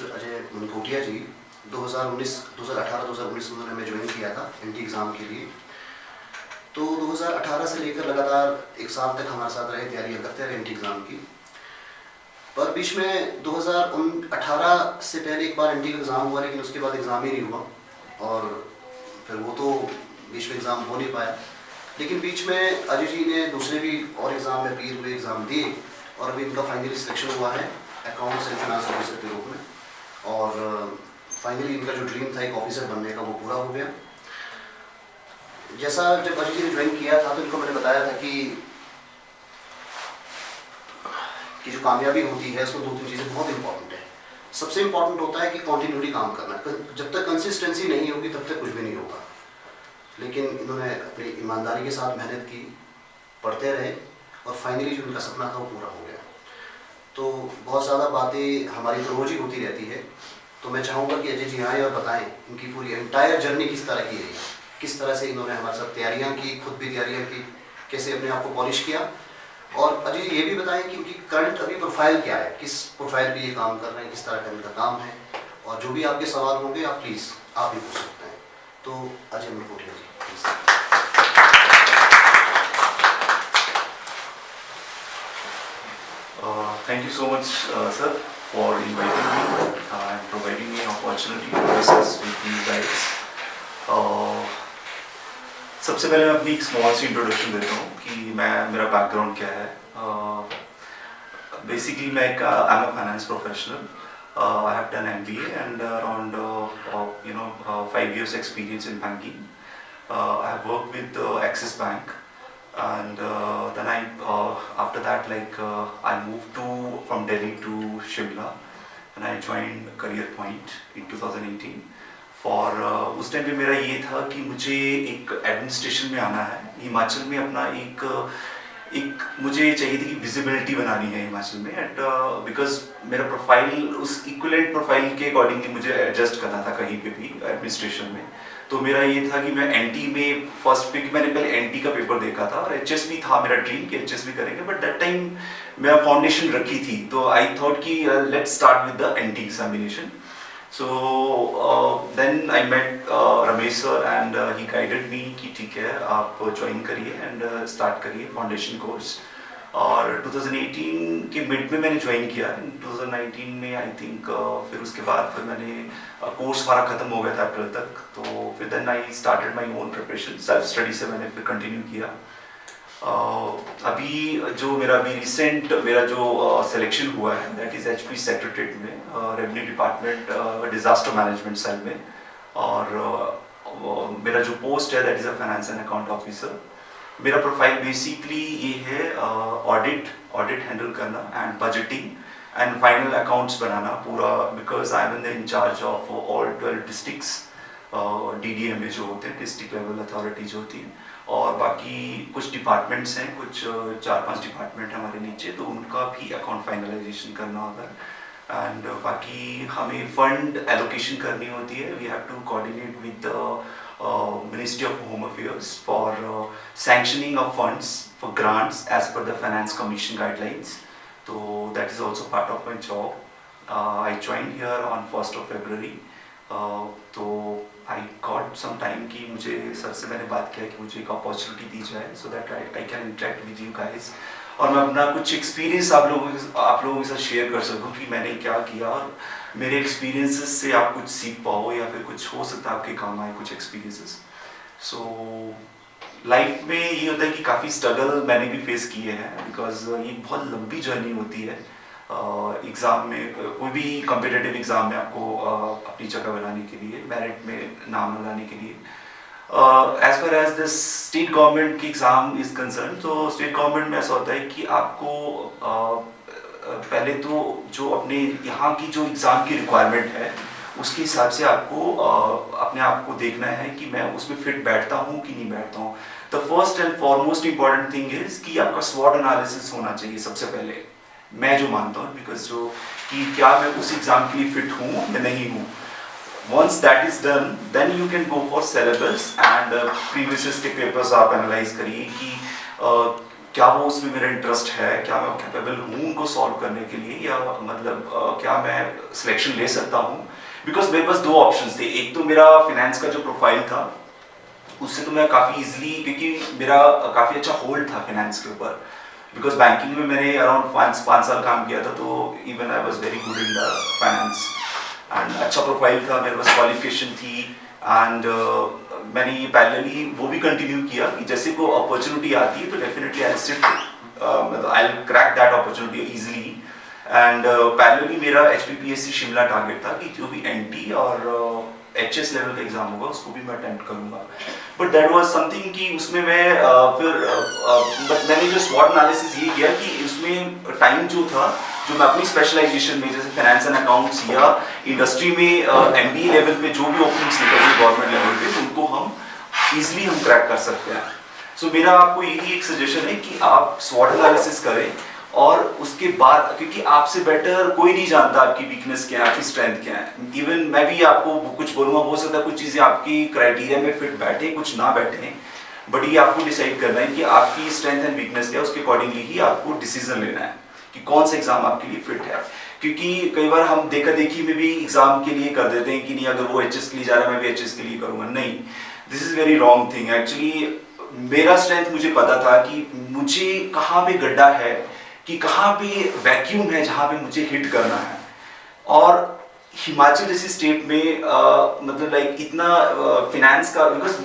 Mister Ajay Mankotia जी 2018-2019 में उन्होंने join किया था एनटी एग्ज़ाम के लिए। तो 2018 से लेकर लगातार एक साल तक हमारे साथ रहे, तैयारियाँ करते रहे एनटी एग्ज़ाम की। पर बीच में 2018 से पहले एक बार एनटी का एग्ज़ाम हुआ, लेकिन उसके बाद एग्ज़ाम ही नहीं हुआ और फिर वो तो बीच में एग्ज़ाम हो नहीं पाया। लेकिन बीच में अजय जी ने दूसरे भी और एग्ज़ाम में अपील हुए, एग्ज़ाम दिए और अभी इनका फाइनली सिलेक्शन हुआ है अकाउंट्स एंड फाइनेंस ऑफिसर के रूप में। और फाइनली इनका जो ड्रीम था एक ऑफिसर बनने का वो पूरा हो गया। जैसा जब अजय जी ने ज्वाइन किया था तो इनको मैंने बताया था कि जो कामयाबी होती है उसमें 2-3 चीज़ें बहुत इंपॉर्टेंट है। सबसे इंपॉर्टेंट होता है कि कॉन्टिन्यूटी काम करना। जब तक कंसिस्टेंसी नहीं होगी तब तक कुछ भी नहीं होगा। लेकिन इन्होंने अपनी ईमानदारी के साथ मेहनत की, पढ़ते रहे और फाइनली जो उनका सपना था वो पूरा हो गया। तो बहुत ज़्यादा बातें हमारी तो रोज़ ही होती रहती है, तो मैं चाहूँगा कि अजय जी आएँ और बताएं इनकी पूरी एंटायर जर्नी किस तरह की रही, किस तरह से इन्होंने हमारे साथ तैयारियाँ की, खुद भी तैयारियाँ की, कैसे अपने आप को पॉलिश किया। और अजय जी ये भी बताएं कि उनकी करंट अभी प्रोफाइल क्या है, किस प्रोफाइल पे ये काम कर रहे हैं, किस तरह का इनका काम है। और जो भी आपके सवाल होंगे आप प्लीज़ आप भी पूछ सकते हैं। तो अजय मनकोटिया जी please. Thank you so much, sir, for inviting me and providing me an opportunity to discuss with you guys. सबसे पहले मैं अपनी एक स्मॉल सी इंट्रोडक्शन देता हूँ कि मेरा बैकग्राउंड क्या है। बेसिकली मैं I am a finance professional. I have done MBA and around 5 years experience in banking. I have worked with Axis Bank. And then after that, I moved from Delhi to Shimla, and I joined Career Point in 2018. उस time पे मेरा ये था कि मुझे एक administration में आना है हिमाचल में, अपना एक मुझे चाहिए थी कि विजिबिलिटी बनानी है हिमाचल में, एंड बिकॉज मेरा प्रोफाइल उस इक्विवेलेंट प्रोफाइल के अकॉर्डिंगली मुझे एडजस्ट करना था कहीं पे भी एडमिनिस्ट्रेशन में। तो मेरा ये था कि मैं एनटी में फर्स्ट पे, मैंने पहले एनटी का पेपर देखा था और एचएस भी था मेरा ड्रीम कि एचएस भी करेंगे, बट दैट टाइम मेरा फाउंडेशन रखी थी, तो आई थॉट कि let's start with the NT examination. So then I met Ramesh sir and he guided me कि ठीक है आप ज्वाइन करिए एंड स्टार्ट करिए फाउंडेशन कोर्स. और 2018 के मिड में मैंने ज्वाइन किया. 2019 में आई थिंक फिर उसके बाद फिर मैंने कोर्स हमारा ख़त्म हो गया था अप्रैल तक, तो फिर then I started my own preparation. Self study से मैंने फिर कंटिन्यू किया. अभी जो मेरा रिसेंट मेरा जो सिलेक्शन हुआ है दैट इज़ एचपी सेक्रेटरीट में, revenue department disaster management cell में, और मेरा जो पोस्ट है that is a finance and account officer. मेरा प्रोफाइल बेसिकली ये है ऑडिट हैंडल करना and budgeting and final accounts बनाना पूरा, because I am in charge of all 12 districts. DDM जो होते हैं डिस्ट्रिक्ट लेवल अथॉरिटी जो होती है, और बाकी कुछ डिपार्टमेंट्स हैं, कुछ 4-5 डिपार्टमेंट हमारे नीचे, तो उनका भी अकाउंट फाइनलाइजेशन करना होता है. एंड बाकी हमें फंड एलोकेशन करनी होती है. We have to coordinate with Ministry of Home Affairs for sanctioning of funds for grants as per the Finance Commission guidelines. So that is also part of my job. I joined here on 1st of February. तो I got some time कि मुझे sir से मैंने बात किया कि मुझे एक अपॉर्चुनिटी दी जाए so that I can interact with you guys, और मैं अपना कुछ एक्सपीरियंस आप लोगों के साथ शेयर कर सकूं कि मैंने क्या किया, और मेरे एक्सपीरियंसेस से आप कुछ सीख पाओ या फिर कुछ हो सकता है आपके काम आए कुछ एक्सपीरियंसेस. सो लाइफ में ये होता है कि काफ़ी स्ट्रगल मैंने भी फेस किए हैं, बिकॉज ये बहुत लंबी जर्नी होती है. एग्ज़ाम में कोई भी कॉम्पिटिटिव एग्ज़ाम में आपको अपनी जगह बनाने के लिए, मेरिट में नाम लगाने के लिए, as far as this state government की एग्ज़ाम इज़ कंसर्न, तो स्टेट गवर्नमेंट में ऐसा होता है कि आपको पहले तो जो अपने यहाँ की जो एग्ज़ाम की रिक्वायरमेंट है उसके हिसाब से आपको अपने आप को देखना है कि मैं उसमें फिट बैठता हूँ कि नहीं बैठता हूँ. The first and foremost important thing is कि आपका स्वॉट एनालिसिस होना चाहिए सबसे पहले, मैं जो मानता हूँ, बिकॉज जो कि क्या मैं उस एग्ज़ाम के लिए फिट हूँ या नहीं हूँ. Once that is done, then you can go for syllabus and previous के papers आप analyze करिए कि क्या वो उसमें मेरा इंटरेस्ट है, क्या मैं कैपेबल हूँ उनको सॉल्व करने के लिए, या मतलब क्या मैं सिलेक्शन ले सकता हूँ। बिकॉज मेरे पास दो ऑप्शंस थे, एक तो मेरा फिनेंस का जो प्रोफाइल था उससे तो मैं काफ़ी इजीली, क्योंकि मेरा काफ़ी अच्छा होल्ड था फाइनेंस के ऊपर, बिकॉज बैंकिंग में मैंने अराउंड 5 साल काम किया था, तो even I was very good in the finance and अच्छा प्रोफाइल था, मेरे पास क्वालिफिकेशन थी एंड मैंने ये पैरेलली वो भी कंटिन्यू किया कि जैसे कोई अपॉर्चुनिटी आती है तो डेफिनेटली आई सिट, मतलब आई will crack that opportunity easily. And parallelly मेरा HPPSC शिमला टारगेट था कि जो भी NT और HS लेवल का एग्जाम होगा उसको भी मैं अटेम्प्ट करूंगा, बट दैट वाज समथिंग कि उसमें मैं बट मैंने जो SWOT एनालिसिस ये किया कि उसमें टाइम जो था, जो मैं अपनी स्पेशलाइजेशन में जैसे फाइनेंस एंड अकाउंट्स या इंडस्ट्री में MBA लेवल पे जो भी ओपनिंग्स निकल रही गवर्नमेंट लेवल पे, उनको हम इजीली हम क्रैक कर सकते हैं। सो मेरा आपको यही एक सजेशन है कि आप SWOT एनालिसिस करें, और उसके बाद, क्योंकि आपसे बेटर कोई नहीं जानता आपकी वीकनेस क्या है, आपकी स्ट्रेंथ क्या है। इवन मैं भी आपको कुछ बोलूँगा, हो सकता है कुछ चीज़ें आपकी क्राइटेरिया में फिट बैठे, कुछ ना बैठे, बट ये आपको डिसाइड करना है कि आपकी स्ट्रेंथ एंड वीकनेस क्या है, उसके अकॉर्डिंगली ही आपको डिसीजन लेना है कि कौन सा एग्जाम आपके लिए फिट है। क्योंकि कई बार हम देखा देखी में भी एग्जाम के लिए कर देते हैं कि नहीं, अगर वो HS के लिए जा रहा है मैं भी HS के लिए करूँगा, नहीं, this is very wrong thing. Actually मेरा स्ट्रेंथ मुझे पता था कि मुझे कहाँ पे गड्ढा है, कि कहाँ पे वैक्यूम है जहाँ पे मुझे हिट करना है। और हिमाचल जैसी स्टेट में मतलब लाइक इतना फिनेंस का, बिकॉज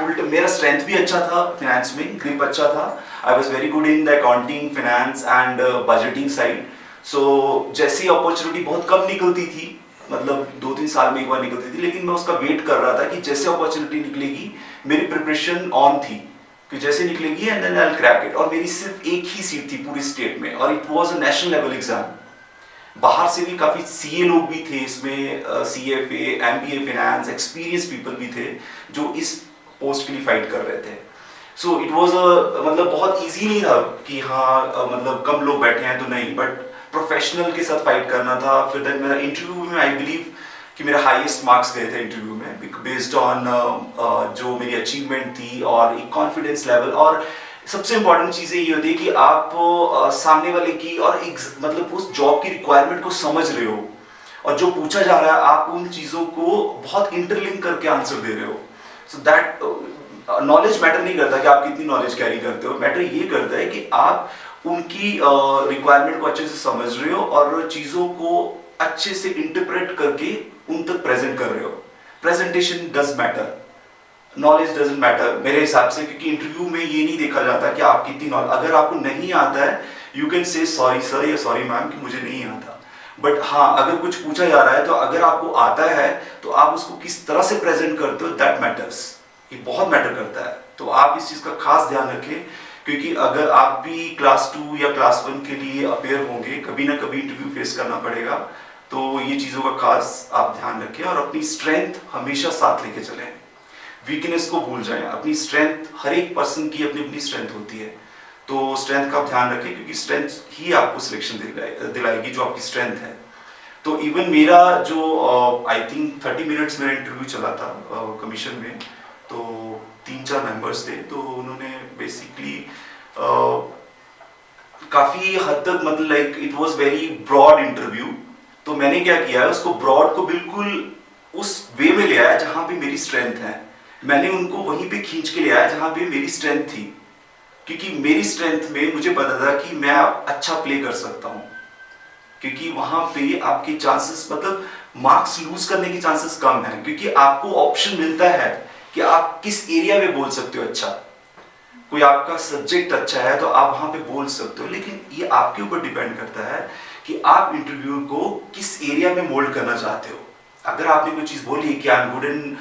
उल्टा मेरा स्ट्रेंथ भी अच्छा था फिनेंस में, ग्रिप अच्छा था, I was very good in the accounting, finance and budgeting side. So जैसी अपॉर्चुनिटी बहुत कम निकलती थी, मतलब 2-3 साल में एक बार निकलती थी, लेकिन मैं उसका वेट कर रहा था कि जैसे अपॉर्चुनिटी निकलेगी, मेरी प्रिपरेशन ऑन थी कि जैसे निकलेगी and then I will crack it. और मेरी सिर्फ एक ही सीट थी पूरी स्टेट में, और it was a national level exam. बाहर से भी काफी CA लोग भी थे इसमें, CFA, MBA finance experience people भी थे जो इस पोस्ट के लिए फाइट कर रहे थे। सो इट वाज मतलब बहुत इजी नहीं था कि हाँ मतलब कम लोग बैठे हैं तो नहीं, बट प्रोफेशनल के साथ फाइट करना था। फिर देन मेरा इंटरव्यू में आई बिलीव कि मेरा हाईएस्ट मार्क्स गए थे इंटरव्यू में, बेस्ड ऑन जो मेरी अचीवमेंट थी और एक कॉन्फिडेंस लेवल। और सबसे इंपॉर्टेंट चीज़ ये होती है कि आप सामने वाले की और एक मतलब उस जॉब की रिक्वायरमेंट को समझ रहे हो, और जो पूछा जा रहा है आप उन चीज़ों को बहुत इंटरलिंक करके आंसर दे रहे हो। सो दैट नॉलेज मैटर नहीं करता कि आप कितनी नॉलेज कैरी करते हो, मैटर ये करता है कि आप उनकी रिक्वायरमेंट को अच्छे से समझ रहे हो और चीज़ों को अच्छे से इंटरप्रेट करके उन तक प्रेजेंट कर रहे हो। Presentation does matter, knowledge doesn't matter मेरे हिसाब से, क्योंकि इंटरव्यू में ये नहीं देखा जाता कि आप कितनी नॉलेज, अगर आपको नहीं आता है you can say sorry sir या सॉरी मैम कि मुझे नहीं आता, बट हाँ अगर कुछ पूछा जा रहा है तो अगर आपको आता है तो आप उसको किस तरह से प्रेजेंट करते हो, दैट मैटर्स, ये बहुत मैटर करता है। तो आप इस चीज़ का खास ध्यान रखें, क्योंकि अगर आप भी क्लास 2 या क्लास 1 के लिए अपेयर होंगे, कभी ना कभी इंटरव्यू फेस करना पड़ेगा, तो ये चीज़ों का खास आप ध्यान रखें और अपनी स्ट्रेंथ हमेशा साथ लेके चलें, वीकनेस को भूल जाएं। अपनी स्ट्रेंथ, हर एक पर्सन की अपनी अपनी स्ट्रेंथ होती है, तो स्ट्रेंथ का ध्यान रखें, क्योंकि स्ट्रेंथ ही आपको सिलेक्शन दिलाएगी जो आपकी स्ट्रेंथ है। तो इवन मेरा जो आई थिंक 30 मिनट्स मेरा इंटरव्यू चला था कमीशन में, तो 3-4 मेंबर्स थे, तो उन्होंने बेसिकली काफ़ी हद तक मतलब like it was very broad interview, तो मैंने क्या किया है उसको ब्रॉड को बिल्कुल उस वे में ले आया जहाँ पे मेरी स्ट्रेंथ है, मैंने उनको वहीं पे खींच के ले आया जहाँ पे मेरी स्ट्रेंथ थी, क्योंकि मेरी स्ट्रेंथ में मुझे पता था कि मैं अच्छा प्ले कर सकता हूँ, क्योंकि वहाँ पे आपके चांसेस मतलब मार्क्स लूज करने के चांसेस कम है, क्योंकि आपको ऑप्शन मिलता है कि आप किस एरिया में बोल सकते हो अच्छा, कोई आपका सब्जेक्ट अच्छा है तो आप वहाँ पे बोल सकते हो, लेकिन ये आपके ऊपर डिपेंड करता है कि आप इंटरव्यू को किस एरिया में मोल्ड करना चाहते हो। अगर आपने कोई चीज़ बोली कि I am good in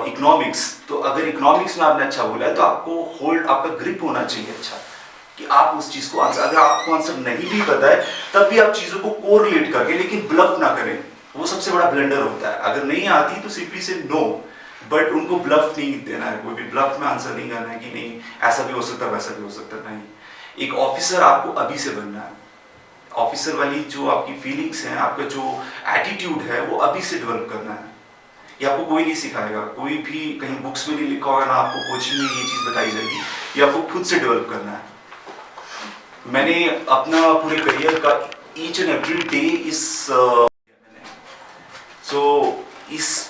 economics, तो अगर इकोनॉमिक्स में आपने अच्छा बोला है तो आपको होल्ड, आपका ग्रिप होना चाहिए अच्छा, कि आप उस चीज़ को आंसर, अगर आपको आंसर नहीं भी पता है तब भी आप चीज़ों को कोरिलेट करके, लेकिन ब्लफ ना करें, वो सबसे बड़ा ब्लंडर होता है। अगर नहीं आती तो सिंपली से नो, बट उनको ब्लफ नहीं देना है, कोई भी ब्लफ में आंसर नहीं करना है कि नहीं ऐसा भी हो सकता है वैसा भी हो सकता है, नहीं। एक ऑफिसर आपको अभी से बनना है, ऑफिसर वाली जो आपकी फीलिंग्स हैं, आपका जो एटीट्यूड है वो अभी से डेवलप करना है। ये आपको कोई नहीं सिखाएगा, कोई भी कहीं बुक्स में नहीं लिखा होगा, ना आपको कोचिंग में ये चीज़ बताई जाएगी, ये आपको खुद से डेवलप करना है। मैंने अपना पूरे करियर का each and every day so इस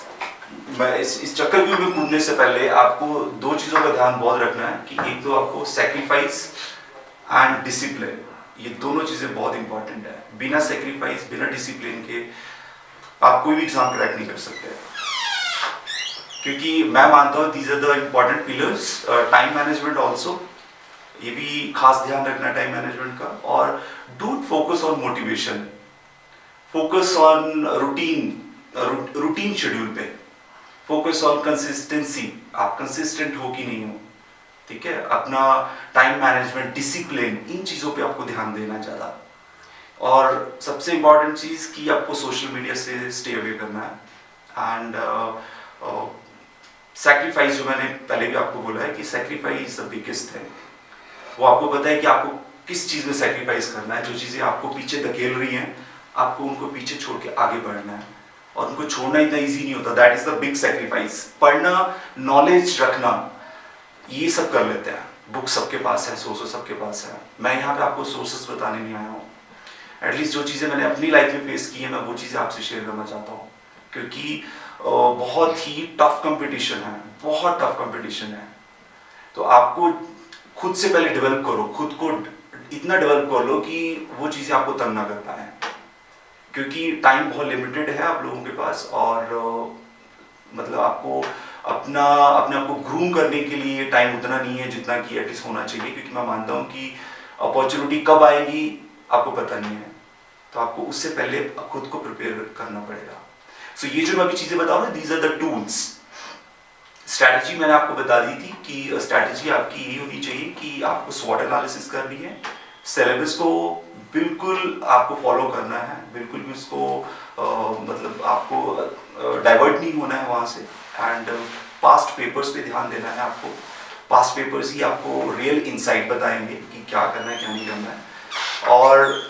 चक्रव्यूह में कूदने से पहले आपको दो चीज़ों का ध्यान बहुत रखना है कि एक तो आपको सेक्रीफाइस एंड डिसिप्लिन, ये दोनों चीज़ें बहुत इंपॉर्टेंट है। बिना सेक्रीफाइस बिना डिसिप्लिन के आप कोई भी एग्जाम क्रैक नहीं कर सकते, क्योंकि मैं मानता हूँ these are the important pillars. Time management also, ये भी खास ध्यान रखना टाइम मैनेजमेंट का। और don't focus on motivation, focus on routine schedule पे, फोकस ऑन कंसिस्टेंसी, आप कंसिस्टेंट हो कि नहीं हो, ठीक है। अपना टाइम मैनेजमेंट, डिसिप्लिन, इन चीज़ों पे आपको ध्यान देना ज़्यादा। और सबसे इम्पॉर्टेंट चीज़ कि आपको सोशल मीडिया से स्टे अवे करना है। एंड सैक्रिफाइस, जो मैंने पहले भी आपको बोला है कि सैक्रिफाइस द बिगेस्ट थिंग। वो आपको पता है कि आपको किस चीज़ में सैक्रिफाइस करना है। जो चीज़ें आपको पीछे धकेल रही हैं, आपको उनको पीछे छोड़ के आगे बढ़ना है, और उनको छोड़ना इतना ईजी नहीं होता। That is the big sacrifice. पढ़ना, नॉलेज रखना, ये सब कर लेते हैं, बुक सबके पास है, सोर्सेस सबके पास है। मैं यहाँ पे आपको सोर्सेस बताने नहीं आया हूँ। एटलीस्ट जो चीज़ें मैंने अपनी लाइफ में फेस की है, मैं वो चीज़ें आपसे शेयर करना चाहता हूँ, क्योंकि बहुत ही टफ कंपटीशन है, बहुत टफ कंपटीशन है। तो आपको खुद से पहले डेवलप करो, खुद को इतना डेवलप कर लो कि वो चीज़ें आपको तंग ना कर पाए, क्योंकि टाइम बहुत लिमिटेड है आप लोगों के पास। और मतलब आपको अपने आप को ग्रूम करने के लिए टाइम उतना नहीं है जितना कि एटलीस्ट होना चाहिए, क्योंकि मैं मानता हूँ कि अपॉर्चुनिटी कब आएगी आपको पता नहीं है। तो आपको उससे पहले खुद को प्रिपेयर करना पड़ेगा। सो ये जो मैं अभी चीज़ें बता रहा हूँ, these are the tools. Strategy मैंने आपको बता दी थी कि स्ट्रैटेजी आपकी ये होनी चाहिए कि आपको स्वॉट एनालिसिस करनी है, सिलेबस को बिल्कुल आपको फॉलो करना है, बिल्कुल भी उसको मतलब आपको डाइवर्ट नहीं होना है वहाँ से। एंड पास्ट पेपर्स पे ध्यान देना है आपको। पास्ट पेपर्स ही आपको रियल इंसाइट बताएंगे कि क्या करना है क्या नहीं करना है। और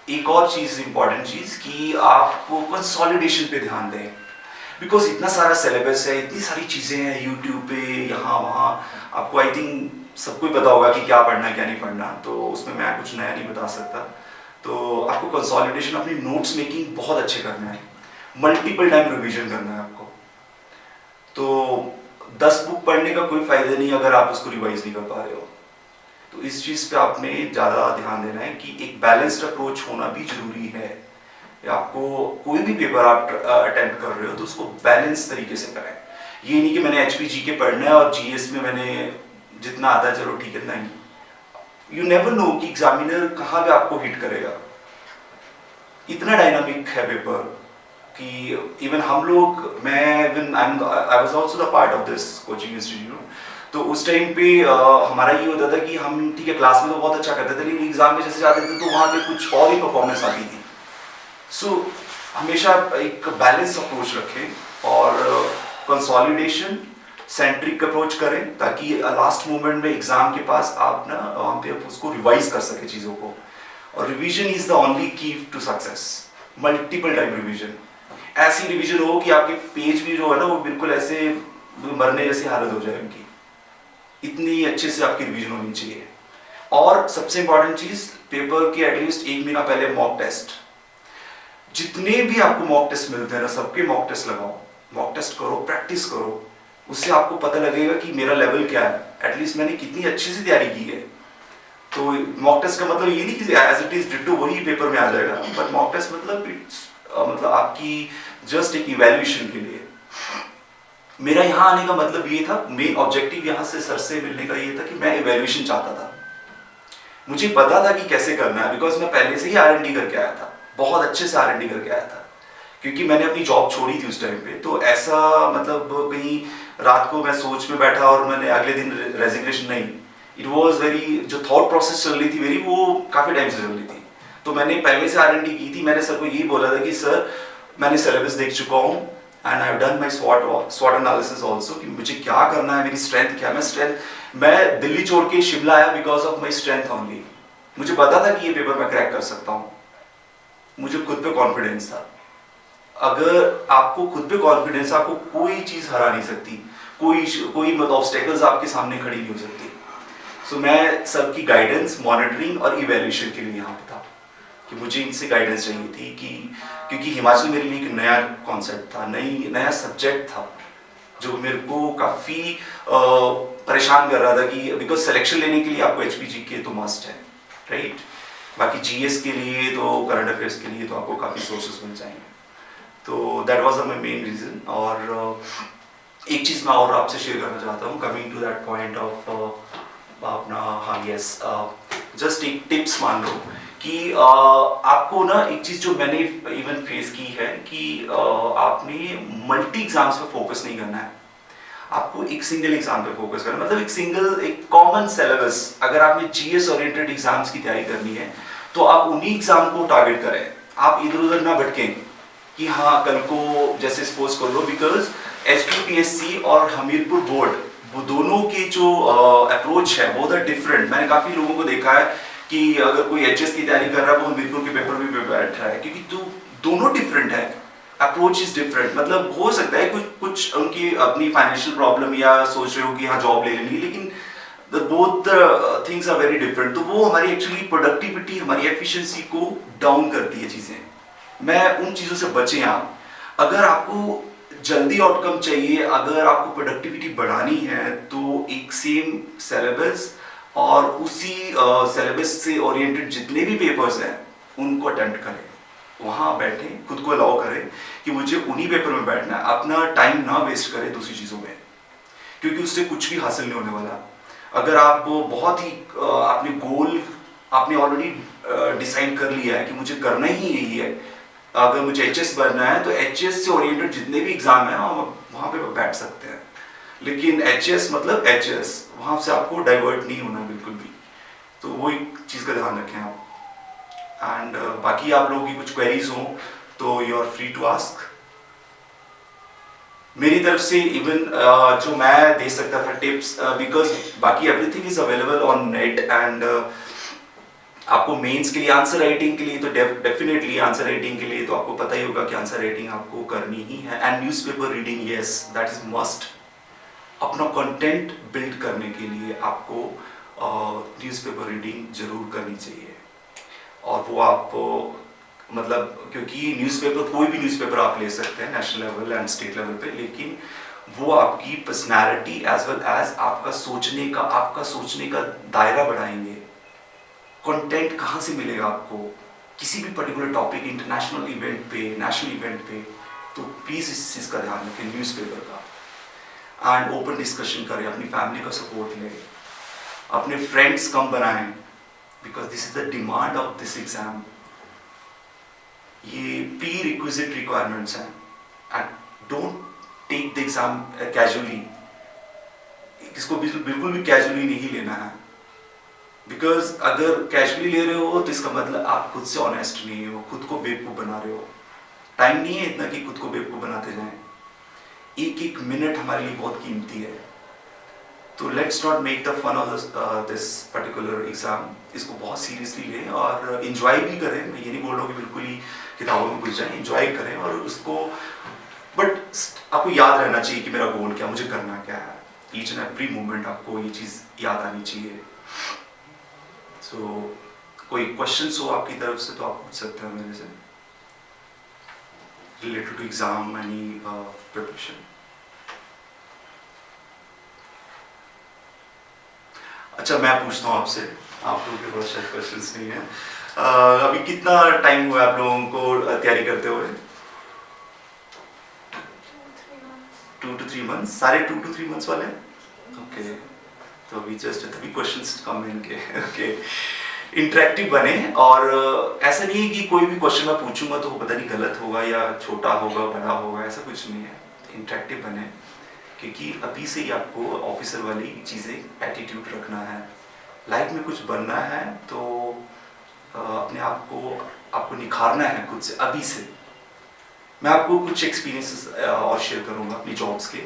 एक और चीज़, इंपॉर्टेंट चीज़, कि आपको कंसोलिडेशन पे ध्यान दें, बिकॉज इतना सारा सिलेबस है, इतनी सारी चीज़ें हैं यूट्यूब पे, यहाँ वहाँ। आपको आई थिंक सबको ही पता होगा कि क्या पढ़ना है क्या नहीं पढ़ना, तो उसमें मैं कुछ नया नहीं बता सकता। तो आपको कंसोलिडेशन, अपनी नोट्स मेकिंग बहुत अच्छे करना है, मल्टीपल टाइम रिवीजन करना है आपको। तो 10 बुक पढ़ने का कोई फ़ायदा नहीं अगर आप उसको रिवाइज नहीं कर पा रहे हो। तो इस चीज़ पे आपने ज़्यादा ध्यान देना है कि एक बैलेंस्ड अप्रोच होना भी ज़रूरी है। आपको कोई भी पेपर आप अटेम्प्ट कर रहे हो तो उसको बैलेंस तरीके से करें। ये नहीं कि मैंने HPG के पढ़ना है और GS में मैंने जितना आता है चलो ठीक है, नहीं। यू नेवर नो कि एग्जामिनर कहाँ पे आपको हिट करेगा। इतना डायनामिक है पेपर कि इवन हम लोग, I was also the part of this coaching institute. तो उस टाइम पे हमारा ये होता था कि हम ठीक है क्लास में तो बहुत अच्छा करते थे, लेकिन एग्जाम में जैसे जाते थे तो वहाँ पे कुछ और ही परफॉर्मेंस आती थी। सो हमेशा एक बैलेंस अप्रोच रखें और कंसोलिडेशन सेंट्रिक अप्रोच करें, ताकि लास्ट मोमेंट में एग्जाम के पास आप ना वहाँ पे उसको रिवाइज कर सके चीज़ों को। और revision is the only key to success. Multiple time revision, ऐसी रिवीजन हो कि आपके पेज भी जो है ना वो बिल्कुल ऐसे मरने जैसी हालत हो जाए उनकी, इतनी अच्छे से आपकी रिवीजन होनी चाहिए। और सबसे इंपॉर्टेंट चीज, पेपर के एटलीस्ट 1 महीना पहले मॉक टेस्ट, जितने भी आपको मॉक टेस्ट मिलते हैं ना सबके मॉक टेस्ट लगाओ, मॉक टेस्ट करो, प्रैक्टिस करो। उससे आपको पता लगेगा कि मेरा लेवल क्या है, एटलीस्ट मैंने कितनी अच्छी से तैयारी की है। तो मॉक टेस्ट का मतलब ये नहीं कि एज इट इज डिट्टो वही पेपर में आ जाएगा, बट मॉक टेस्ट मतलब आपकी जस्ट एक इवैल्यूएशन के लिए। मेरा यहाँ आने का मतलब ये था, मेन ऑब्जेक्टिव यहाँ से सर से मिलने का ये था कि मैं इवैल्यूएशन चाहता था। मुझे पता था कि कैसे करना है, बिकॉज मैं पहले से ही R&D करके आया था, बहुत अच्छे से R&D करके आया था, क्योंकि मैंने अपनी जॉब छोड़ी थी उस टाइम पे। तो ऐसा मतलब कहीं रात को मैं सोच में बैठा और मैंने अगले दिन रेजिग्नेशन नहीं, इट वॉज वेरी, जो थॉट प्रोसेस चल रही थी मेरी वो काफ़ी टाइम से चल रही थी। तो मैंने पहले से R&D की थी। मैंने सर को यही बोला था कि सर मैंने सिलेबस देख चुका हूँ and I have done my स्वॉट एनालिसिस आल्सो, कि मुझे क्या करना है, मेरी स्ट्रेंथ क्या है। मैं दिल्ली छोड़ के शिमला आया because of my strength only. मुझे पता था कि ये पेपर मैं क्रैक कर सकता हूँ, मुझे खुद पे कॉन्फिडेंस था। अगर आपको खुद पे कॉन्फिडेंस, आपको कोई चीज़ हरा नहीं सकती, कोई मतलब ऑब्स्टेकल्स आपके सामने खड़ी नहीं हो सकती। सो मैं सबकी गाइडेंस, मॉनिटरिंग और इवैल्यूएशन के लिए यहाँ पे था कि मुझे इनसे गाइडेंस चाहिए थी कि क्योंकि हिमाचल मेरे लिए एक नया कॉन्सेप्ट था, नया सब्जेक्ट था जो मेरे को काफ़ी परेशान कर रहा था कि बिकॉज सिलेक्शन लेने के लिए आपको एचपीजी के तो मस्ट है, राइट। बाकी जीएस के लिए तो करंट अफेयर्स के लिए तो आपको काफ़ी सोर्सेज मिल जाएंगे। तो that was my main reason. और एक चीज़ मैं और आपसे शेयर करना चाहता हूँ coming to that point of अपना, हाँ यस, जस्ट एक टिप्स मान लो कि आपको ना एक चीज़ जो मैंने इवन फेस की है कि आपने मल्टी एग्जाम्स पे फोकस नहीं करना है, आपको एक सिंगल एग्जाम पे फोकस करना, मतलब एक कॉमन सिलेबस। अगर आपने जीएस ओरिएंटेड एग्जाम्स की तैयारी करनी है तो आप उन्हीं एग्जाम को टारगेट करें, आप इधर उधर ना भटकें कि हाँ कल को जैसे सपोज कर लो, बिकॉज एचपीपीएससी और हमीरपुर बोर्ड वो दोनों के जो अप्रोच है वो द डिफरेंट। मैंने काफ़ी लोगों को देखा है कि अगर कोई एचएस की तैयारी कर रहा है वो हमीरपुर के पेपर भी बैठ रहा है, क्योंकि दोनों डिफरेंट है, अप्रोच इज डिफरेंट। मतलब हो सकता है कुछ उनकी अपनी फाइनेंशियल प्रॉब्लम या सोच रहे हो कि हाँ जॉब ले लेनी, लेकिन both things are very different. तो वो हमारी एक्चुअली प्रोडक्टिविटी, हमारी एफिशिएंसी को डाउन करती है चीज़ें। मैं उन चीज़ों से बचें आप। अगर आपको जल्दी आउटकम चाहिए, अगर आपको प्रोडक्टिविटी बढ़ानी है तो एक सेम सिलेबस और उसी सिलेबस से ओरिएंटेड जितने भी पेपर्स हैं उनको अटेम्प्ट करें, वहाँ बैठें, खुद को अलाउ करें कि मुझे उन्हीं पेपर में बैठना है, अपना टाइम ना वेस्ट करें दूसरी चीज़ों में, क्योंकि उससे कुछ भी हासिल नहीं होने वाला। अगर आप बहुत ही आपने गोल आपने ऑलरेडी डिसाइड कर लिया है कि मुझे करना ही यही है, अगर मुझे एचएस बनना है तो एचएस से ओरिएंटेड जितने भी एग्जाम हैं वहाँ पे बैठ सकते हैं, लेकिन एचएस मतलब एचएस, वहाँ से आपको डाइवर्ट नहीं होना बिल्कुल भी। तो वो एक चीज़ का ध्यान रखें आप। एंड बाकी आप लोगों की कुछ क्वेरीज हो तो you are free to ask. मेरी तरफ से इवन जो मैं दे सकता था टिप्स, बिकॉज बाकी everything is available on net. And आपको मेंस के लिए आंसर राइटिंग के लिए तो डेफिनेटली आंसर राइटिंग के लिए तो आपको पता ही होगा कि आंसर राइटिंग आपको करनी ही है। And newspaper reading, yes that is must. अपना कंटेंट बिल्ड करने के लिए आपको न्यूज़पेपर रीडिंग जरूर करनी चाहिए। और वो आप मतलब क्योंकि न्यूज़पेपर, कोई भी न्यूज़पेपर आप ले सकते हैं national level and state level पे, लेकिन वो आपकी पर्सनालिटी एज वेल एज आपका सोचने का दायरा बढ़ाएंगे। कंटेंट कहाँ से मिलेगा आपको किसी भी पर्टिकुलर टॉपिक, इंटरनेशनल इवेंट पे, नेशनल इवेंट पे, तो प्लीज़ इस चीज़ का ध्यान रखें न्यूज़पेपर का। एंड ओपन डिस्कशन करें, अपनी फैमिली का सपोर्ट लें, अपने फ्रेंड्स कम बनाएं, because this is the demand of this exam. ये प्री रिक्विजिट रिक्वायरमेंट्स हैं and don't take the exam casually. इसको बिल्कुल भी कैजुअली नहीं लेना है, बिकॉज अगर कैजुअली ले रहे हो तो इसका मतलब आप खुद से ऑनेस्ट नहीं हो, खुद को बेवकूफ़ बना रहे हो। टाइम नहीं है इतना कि खुद को बेवकूफ़ बनाते जाएं। एक एक मिनट हमारे लिए बहुत कीमती है। तो let's not make the fun of this particular exam. इसको बहुत सीरियसली लें और इन्जॉय भी करें। मैं ये नहीं बोल रहा हूँ कि बिल्कुल ही किताबों में घुस जाएं, इन्जॉय करें और उसको, बट आपको याद रहना चाहिए कि मेरा गोल क्या, मुझे करना क्या है। ईच एंड एवरी मोमेंट आपको ये चीज़ याद आनी चाहिए। सो कोई क्वेश्चंस हो आपकी तरफ से तो आप पूछ सकते हैं मेरे से related to exam, any preparation. अच्छा मैं पूछता हूँ आपसे, आप लोगों के पास शायद क्वेश्चंस नहीं है। अभी कितना टाइम हुआ आप लोगों को तैयारी करते हुए? 2 to 3 months, सारे 2 to 3 months वाले? ओके, तो अभी जस्ट अभी क्वेश्चंस कम इनके। ओके, इंटरेक्टिव बने। और ऐसा नहीं है कि कोई भी क्वेश्चन मैं पूछूंगा तो वो पता नहीं गलत होगा या छोटा होगा बड़ा होगा, ऐसा कुछ नहीं है। इंटरेक्टिव बने, क्योंकि अभी से ही आपको ऑफिसर वाली चीज़ें एटीट्यूड रखना है। लाइफ में कुछ बनना है तो अपने आप को आपको निखारना है खुद से अभी से। मैं आपको कुछ एक्सपीरियंसेस और शेयर करूंगा अपनी जॉब्स के।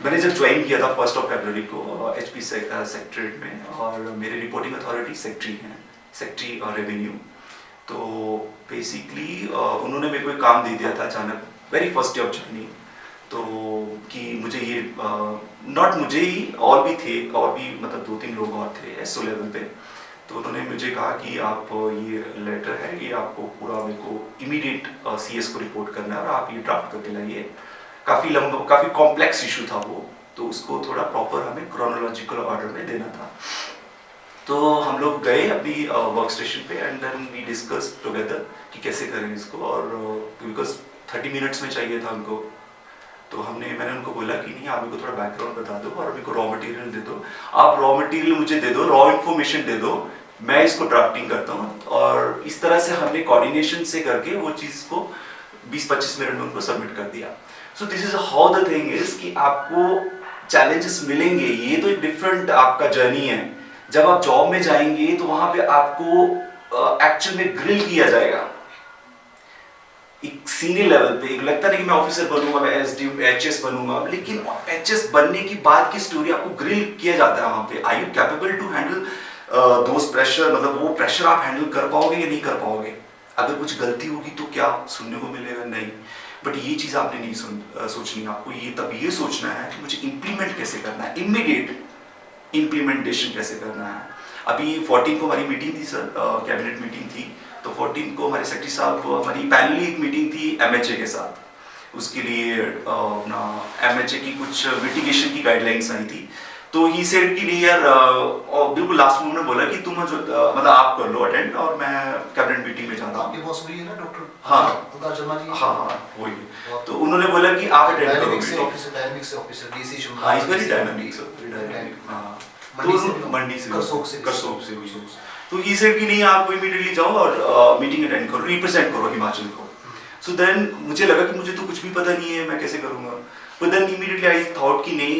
मैंने जब ज्वाइन किया था 1 फरवरी को एचपी सेक्रेटरीट में, और मेरे रिपोर्टिंग अथॉरिटी सेक्रेटरी हैं, सेक्रेटरी और रेवेन्यू। तो बेसिकली उन्होंने मेरे को एक काम दे दिया था अचानक, very first day of joining. तो कि मुझे ये नॉट मुझे ही और भी थे, और भी मतलब 2-3 लोग और थे एसओ लेवल पे। तो उन्होंने मुझे कहा कि आप ये लेटर है, ये आपको पूरा मेरे को इमीडिएट सीएस को रिपोर्ट करना है और आप ये ड्राफ्ट करके लाइए। काफ़ी लंबा, काफ़ी कॉम्प्लेक्स इशू था वो, तो उसको थोड़ा प्रॉपर हमें क्रोनोलॉजिकल ऑर्डर में देना था। तो हम लोग गए अभी वर्क स्टेशन पे and then we discuss together कि कैसे करें इसको, और बिकॉज 30 मिनट्स में चाहिए था हमको। तो मैंने उनको बोला कि नहीं, आप मेरे को थोड़ा बैकग्राउंड बता दो और मेरे को रॉ मटेरियल दे दो, आप रॉ मटेरियल मुझे दे दो, रॉ इन्फॉर्मेशन दे दो, मैं इसको ड्राफ्टिंग करता हूँ। और इस तरह से हमने कोऑर्डिनेशन से करके वो चीज़ को 20-25 मिनट में उनको सबमिट कर दिया। So this is how the thing is कि आपको चैलेंजेस मिलेंगे, ये तो एक डिफरेंट आपका जर्नी है। जब आप जॉब में जाएंगे तो वहां पे आपको एक्चुअल में ग्रिल किया जाएगा एक सीनियर लेवल पे। एक लगता नहीं कि मैं ऑफिसर बनूंगा, मैं एसडी एचएस बनूंगा, लेकिन एचएस बनने की बाद की स्टोरी आपको ग्रिल किया जाता है वहां पे। Are you capable to handle those pressure, मतलब वो प्रेशर आप हैंडल कर पाओगे या नहीं कर पाओगे। अगर कुछ गलती होगी तो क्या सुनने को मिलेगा, नहीं। बट ये चीज आपने नहीं सोचनी, आपको ये तब ये सोचना है कि मुझे इंप्लीमेंट कैसे करना है, इमीडिएट इम्प्लीमेंटेशन कैसे करना है। अभी 14 को हमारी मीटिंग थी सर, कैबिनेट मीटिंग थी। तो 14 को हमारे सेक्रेटरी साहब को हमारी पैनली एक मीटिंग थी एमएचए के साथ। उसके लिए अपना एमएचए की कुछ मिटिगेशन की गाइडलाइंस आई थी। तो ही सेड कि नहीं यार, और बिल्कुल लास्ट में उन्होंने बोला कि तुम मतलब आप कर लो अटेंड और मैं कैबिनेट मीटिंग में जाता हूँ। आपके बॉस वही है ना डॉक्टर? हाँ उनका शर्मा जी। हाँ हाँ वही। तो उन्होंने बोला कि आप अटेंड करो मीटिंग। डायनामिक से ऑफिसर डीसी शुभ। हाँ, is very dynamic sir, very dynamic. हाँ, मंडी से करसोग से हुई। तो ही सेड कि नहीं, आप इमीडिएटली जाओ और मीटिंग अटेंड करो, रिप्रेजेंट करो हिमाचल को। सो देन मुझे लगा कि मुझे तो कुछ भी पता नहीं है, मैं कैसे करूँगा। But then immediately I thought कि नहीं,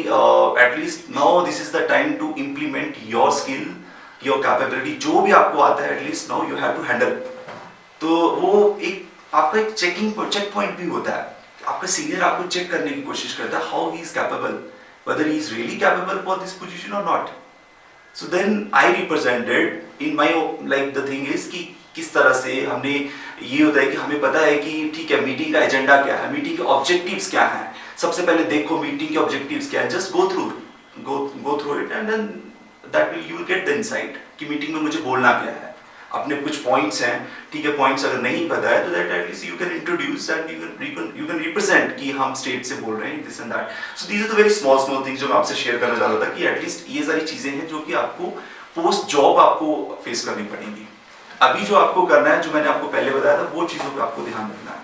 at least now this is the time to implement your skill, your capability, जो भी आपको आता है at least now you have to handle। तो वो एक आपका एक चेक पॉइंट भी होता है। आपका सीनियर आपको चेक करने की कोशिश करता है how he is capable, whether he is really capable for this position or not। So then I represented in my, like the thing is कि किस तरह से हमने, ये होता है कि हमें पता है कि ठीक है मीटिंग का एजेंडा क्या है, मीटिंग के ऑब्जेक्टिव्स क्या हैं। सबसे पहले देखो मीटिंग के ऑब्जेक्टिव्स क्या है, just go through it and then that will you will get the insight कि मीटिंग में मुझे बोलना क्या है। अपने कुछ पॉइंट्स हैं, ठीक है, पॉइंट्स अगर नहीं पता है तो that at least you can introduce and you can represent कि हम स्टेट से बोल रहे हैं this and that. So these are the very small things जो मैं आपसे शेयर करना चाह रहा था कि एटलीस्ट ये सारी चीजें हैं जो कि आपको पोस्ट जॉब आपको फेस करनी पड़ेंगी। अभी जो आपको करना है, जो मैंने आपको पहले बताया था, वो चीजों पे आपको ध्यान रखना है।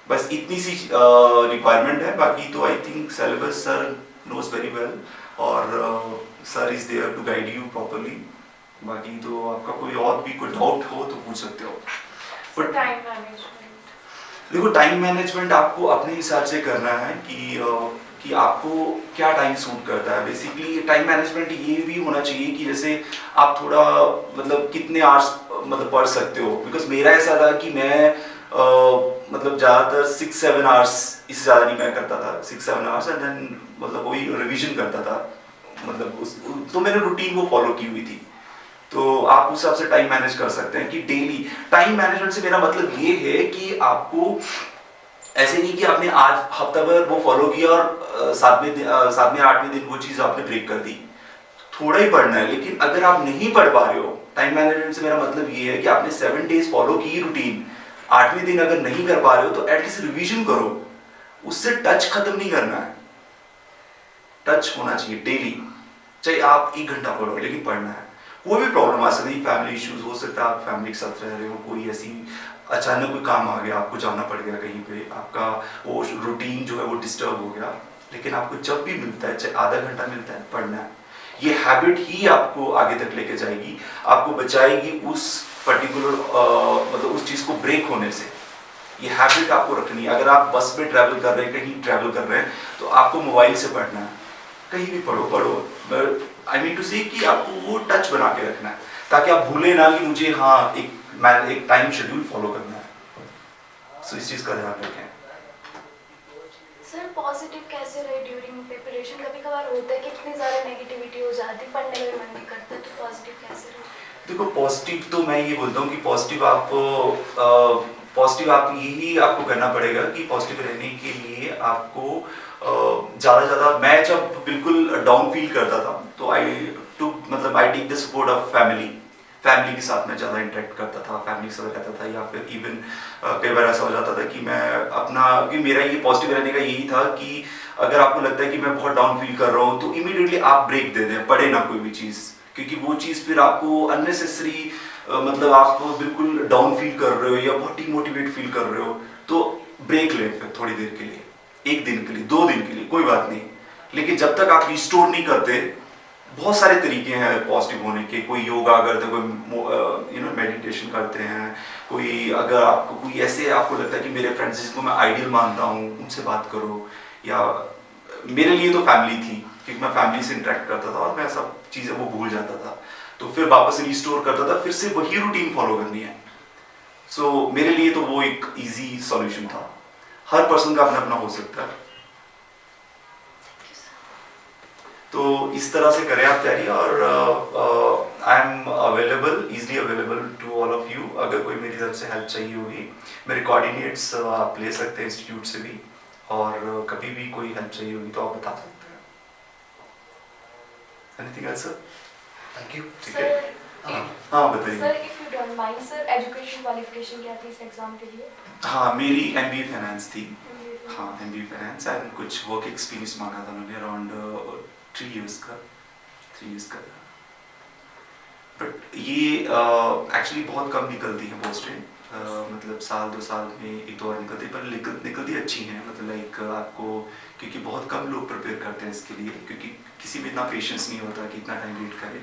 बस इतनी सी रिक्वायरमेंट है। बाकी तो I think syllabus sir knows very well और sir is there to guide you properly. बाकी तो आपका कोई और भी कोई डाउट हो तो पूछ सकते हो। बट टाइम मैनेजमेंट, देखो टाइम मैनेजमेंट आपको अपने हिसाब से करना है कि आपको क्या टाइम सूट करता है। बेसिकली टाइम मैनेजमेंट ये भी होना चाहिए कि जैसे आप थोड़ा मतलब कितने आवर्स मतलब पढ़ सकते हो। बिकॉज मेरा ऐसा था कि मैं मतलब ज़्यादातर 6-7 आवर्स, इससे ज़्यादा नहीं मैं करता था, 6-7 आवर्स एंड देन मतलब वही रिवीजन करता था। मतलब तो मैंने रूटीन वो फॉलो की हुई थी। तो आप उस हिसाब से टाइम मैनेज कर सकते हैं कि डेली टाइम मैनेजमेंट से मेरा मतलब ये है कि आपको ऐसे नहीं कि आपने आज हफ्ता भर वो फॉलो किया और 7वें 8वें दिन वो चीज़ आपने ब्रेक कर दी। थोड़ा ही पढ़ना है, लेकिन अगर आप नहीं पढ़ पा रहे हो, टाइम मैनेजमेंट से मेरा मतलब ये है कि आपने 7 डेज फॉलो की रूटीन, 8वें दिन अगर नहीं कर पा रहे हो तो एटलीस्ट रिवीजन करो। उससे टच खत्म नहीं करना है, टच होना चाहिए डेली। चाहे आप 1 घंटा पढ़ो लेकिन पढ़ना है। कोई भी प्रॉब्लम आ सकती है, फैमिली इश्यूज हो सकता है, आप फैमिली के साथ रह रहे हो, कोई ऐसी अचानक कोई काम आ गया, आपको जाना पड़ गया कहीं पे, आपका वो रूटीन जो है वो डिस्टर्ब हो गया, लेकिन आपको जब भी मिलता है, चाहे आधा घंटा मिलता है, पढ़ना है। ये हैबिट ही आपको आगे तक लेके जाएगी, आपको बचाएगी उस पर्टिकुलर मतलब उस चीज़ को ब्रेक होने से। ये हैबिट आपको रखनी है। अगर आप बस में ट्रैवल कर रहे हैं, कहीं ट्रैवल कर रहे हैं, तो आपको मोबाइल से पढ़ना है। कहीं भी पढ़ो आई मीन टू से कि आपको वो टच बना के रखना है, ताकि आप भूले ना कि मुझे हाँ एक टाइम शेड्यूल फॉलो करना है। सो इस चीज़ का ध्यान रखें। सर पॉजिटिव कैसे रहे ड्यूरिंग प्रिपरेशन? कभी कभार होता है कि इतनी ज़्यादा नेगेटिविटी हो जाती है, पढ़ने में मन नहीं करता, तो पॉजिटिव कैसे रहे? देखो पॉजिटिव तो मैं ये बोलता हूँ कि पॉजिटिव आप पॉजिटिव आप यही आपको करना पड़ेगा कि पॉजिटिव रहने के लिए आपको ज़्यादा मैं जब बिल्कुल डाउन फील करता था तो I take the support of family के साथ मैं ज़्यादा इंटरेक्ट करता था, फैमिली के साथ रहता था, या फिर इवन कई बार ऐसा हो जाता था कि मैं अपना कि मेरा ये पॉजिटिव रहने का यही था कि अगर आपको लगता है कि मैं बहुत डाउन फील कर रहा हूँ तो इमीडिएटली आप ब्रेक दे दें, पढ़े ना कोई भी चीज़, क्योंकि वो चीज़ फिर आपको अननेसेसरी आप बिल्कुल डाउन फील कर रहे हो या बहुत डिमोटिवेट फील कर रहे हो तो ब्रेक लें फिर थोड़ी देर के लिए, 1 दिन के लिए, 2 दिन के लिए, कोई बात नहीं, लेकिन जब तक आप रिस्टोर नहीं करते, बहुत सारे तरीके हैं पॉजिटिव होने के। कोई योगा करते हैं, कोई मेडिटेशन करते हैं, कोई अगर आपको कोई ऐसे आपको लगता है कि मेरे फ्रेंड्स जिसको मैं आइडियल मानता हूँ उनसे बात करो, या मेरे लिए तो फैमिली थी क्योंकि मैं फैमिली से इंटरेक्ट करता था और मैं सब चीज़ें वो भूल जाता था, तो फिर वापस रिस्टोर करता था, फिर से वही रूटीन फॉलो करनी है। सो मेरे लिए तो वो एक इजी सॉल्यूशन था। हर पर्सन का अपना अपना हो सकता है, तो इस तरह से करें आप तैयारी। और I am available, easily available to all of you. अगर कोई मेरी तरफ से हेल्प चाहिए होगी, मेरे कोऑर्डिनेट्स आप ले सकते हैं इंस्टीट्यूट से भी, और कभी भी कोई हेल्प चाहिए होगी तो आप बता सकते हैं। Anything else sir? Thank you. ठीक है, हाँ बताइए। Sir if you don't mind sir, education qualification क्या थी इस एग्जाम के लिए? हाँ, मेरी MBA फाइनेंस थी। हाँ, MBA फाइनेंस, एंड कुछ वर्क एक्सपीरियंस मांगा था मैंने, अराउंड 3 years का। बट ये एक्चुअली बहुत कम निकलती है पोस्टें, मतलब साल 2 साल में 1-2 बार निकलती है, पर निकलती अच्छी हैं, मतलब लाइक आपको, क्योंकि बहुत कम लोग प्रिपेयर करते हैं इसके लिए, क्योंकि किसी में इतना पेशेंस नहीं होता कि इतना टाइम वेट करे।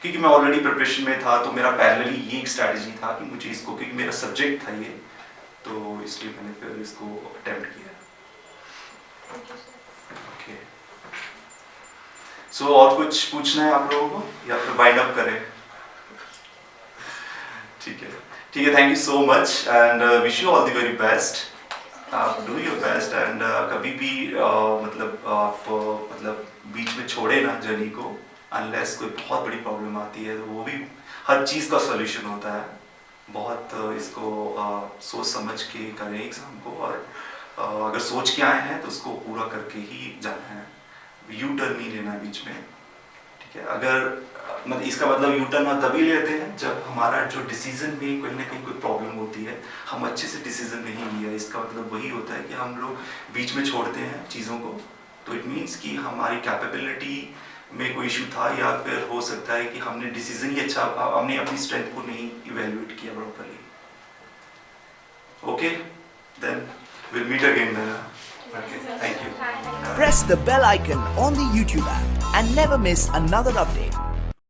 क्योंकि मैं ऑलरेडी प्रिपरेशन में था तो मेरा पैरेलली ये एक स्ट्रैटेजी था कि मुझे इसको, क्योंकि मेरा सब्जेक्ट था ये, तो इसलिए मैंने फिर इसको अटेम्प्ट किया। ओके, सो और कुछ पूछना है आप लोगों को या फिर वाइंड अप करें? ठीक है, thank you so much and wish you all the very best. आप डू योर बेस्ट, एंड कभी भी मतलब बीच में छोड़े ना जर्नी को, अनलेस कोई बहुत बड़ी प्रॉब्लम आती है, तो वो भी हर चीज़ का सॉल्यूशन होता है। बहुत इसको सोच समझ के करें एग्ज़ाम को, और अगर सोच के आए हैं तो उसको पूरा करके ही जाना है, यू टर्न नहीं लेना बीच में। ठीक है, अगर मतलब इसका मतलब यू टर्न तभी लेते हैं जब हमारा जो डिसीजन में कहीं ना कहीं कोई प्रॉब्लम होती है, हम अच्छे से डिसीजन नहीं लिया, इसका मतलब वही होता है कि हम लोग बीच में छोड़ते हैं चीज़ों को, तो इट मीन्स कि हमारी कैपेबिलिटी में कोई इशू था, या फिर हो सकता है कि हमने डिसीजन ही अच्छा, हमने अपनी स्ट्रेंथ को नहीं इवेल्युएट किया properly. Okay, then we'll meet again then. Okay, thank you. Press the bell icon on the YouTube app and never miss another update.